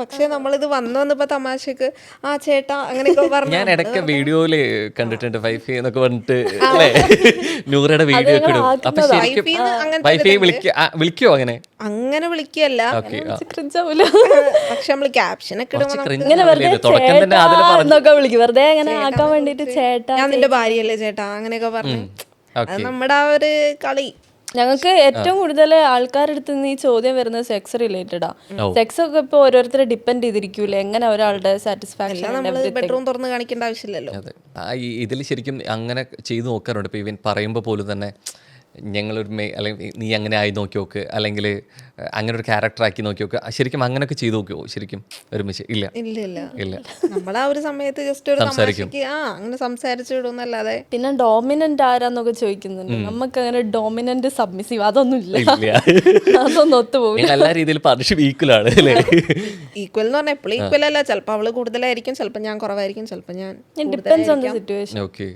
പക്ഷെ നമ്മളിത് വന്നപ്പോ തമാശക്ക് ആ ചേട്ടാ അങ്ങനെയൊക്കെ പറഞ്ഞു. ഞാൻ ഇടയ്ക്ക് വീഡിയോയില് കണ്ടിട്ടുണ്ട് വൈഫൈ എന്നൊക്കെ പറഞ്ഞിട്ട് അല്ലേ, നൂറയുടെ വീഡിയോ ഒക്കെ ഇടും. അപ്പൊ ശരിക്കും വൈഫൈ വിളിക്കോ അങ്ങനെ? അങ്ങനെ വിളിക്കല്ല, പക്ഷെ നമ്മള് ക്യാപ്ഷൻ ഒക്കെ തുടക്കം തന്നെ അതിൽ എന്നൊക്കെ വിളിക്കും വെറുതെ അങ്ങനെ ആക്കാൻ വേണ്ടിട്ട്. ചേട്ടാ ഞാൻ നിന്റെ ഭാര്യയല്ലേ ചേട്ടാ അങ്ങനെയൊക്കെ പറഞ്ഞു. അത് നമ്മുടെ ആ ഒരു കളി. ഞങ്ങൾക്ക് ഏറ്റവും കൂടുതൽ ആൾക്കാരെടുത്ത് നിന്ന് ഈ ചോദ്യം വരുന്നത് സെക്സ് റിലേറ്റഡാ. സെക്സ് ഒക്കെ ഇപ്പൊ ഓരോരുത്തരെ ഡിപ്പെൻഡ് ചെയ്തിരിക്കൂലേ, എങ്ങനെ ഒരാളുടെ സാറ്റിസ്ഫാക്ഷൻ. ബെഡ്റൂം തുറന്ന് കാണിക്കേണ്ട ആവശ്യമില്ലല്ലോ. അതെ, ഇതിൽ ശരിക്കും അങ്ങനെ ചെയ്തു നോക്കാറുണ്ട്. ഇപ്പൊ ഇവൻ പറയുമ്പോൾ പോലും തന്നെ ഞങ്ങളൊരു അല്ലെങ്കിൽ നീ അങ്ങനെ ആയി നോക്കി നോക്ക്, അല്ലെങ്കിൽ അങ്ങനെ ഒരു ക്യാരക്ടർ ആക്കി നോക്കി നോക്ക്. ശരിക്കും അങ്ങനെയൊക്കെ ചെയ്തു നോക്കുമോ ശരിക്കും ഒരുമിച്ച്? ഇല്ല ഇല്ല നമ്മൾ ആ ഒരു സമയത്ത് ജസ്റ്റ് ഒരു തമാശക്ക് അങ്ങനെ സംസാരിച്ചു വിടുന്നല്ലാതെ. പിന്നെ ഡോമിനന്റ് ആരാന്നൊക്കെ ചോദിക്കുന്നുണ്ട്. നമുക്ക് അങ്ങനെ ഡോമിനന്റ് സബ്മിസീവ് അതൊന്നും ഇല്ല, അതൊന്നും ഒത്തുപോകും. എല്ലാ രീതിയിലും പാർട്ണർഷിപ്പ് ഈക്വൽ ആണ് അല്ലേ? ഈക്വൽ എന്ന് പറഞ്ഞാൽ എപ്പോഴും ഈക്വൽ അല്ല. ചിലപ്പോൾ അവള് കൂടുതലായിരിക്കും, ചിലപ്പോൾ ഞാൻ കുറവായിരിക്കും, ചിലപ്പോൾ ഞാൻ depends on the situation. Okay.